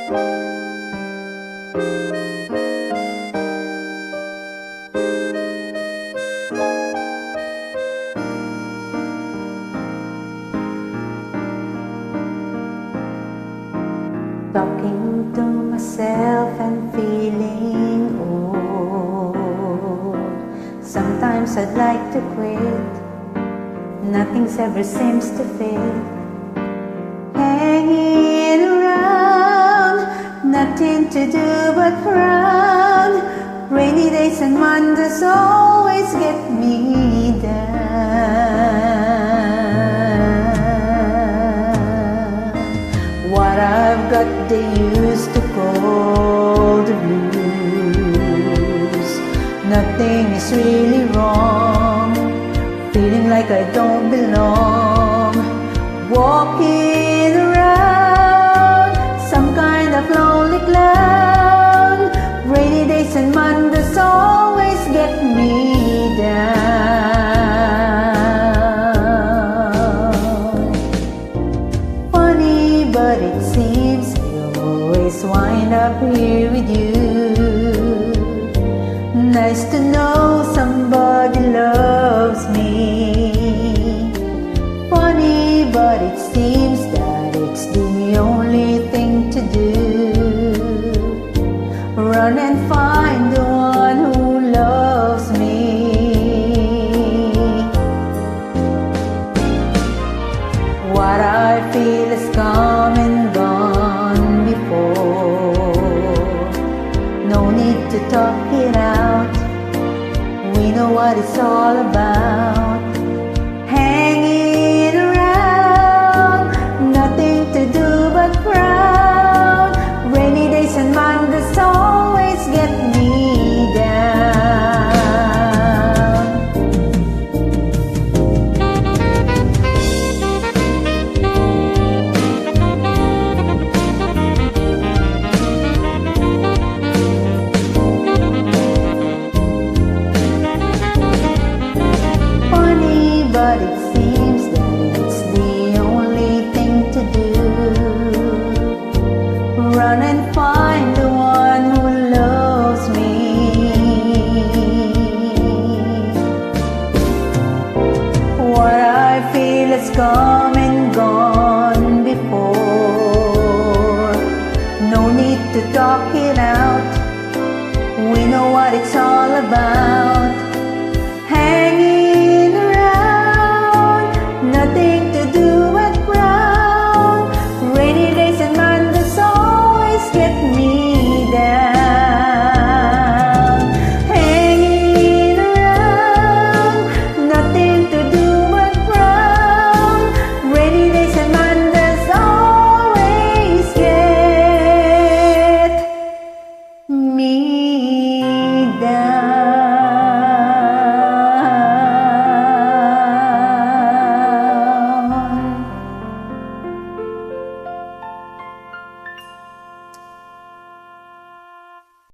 Talking to myself and feeling old. Sometimes I'd like to quit, nothing's ever seems to fit. Hanging around, nothing to do but frown. Rainy days and Mondays always get me down. What I've got they used to call the blues. Nothing is really wrong, feeling like I don't belong. Walking around, some kind of lonely clown. Rainy days and Mondays always get me down. Funny, but it seems I always wind up here with you. Nice to know somebody loves me. Funny, but it seems that it's the only thing to do. Run and find the one who loves me. What I feel is come and gone before. No need to talk it out, we know what it's all about.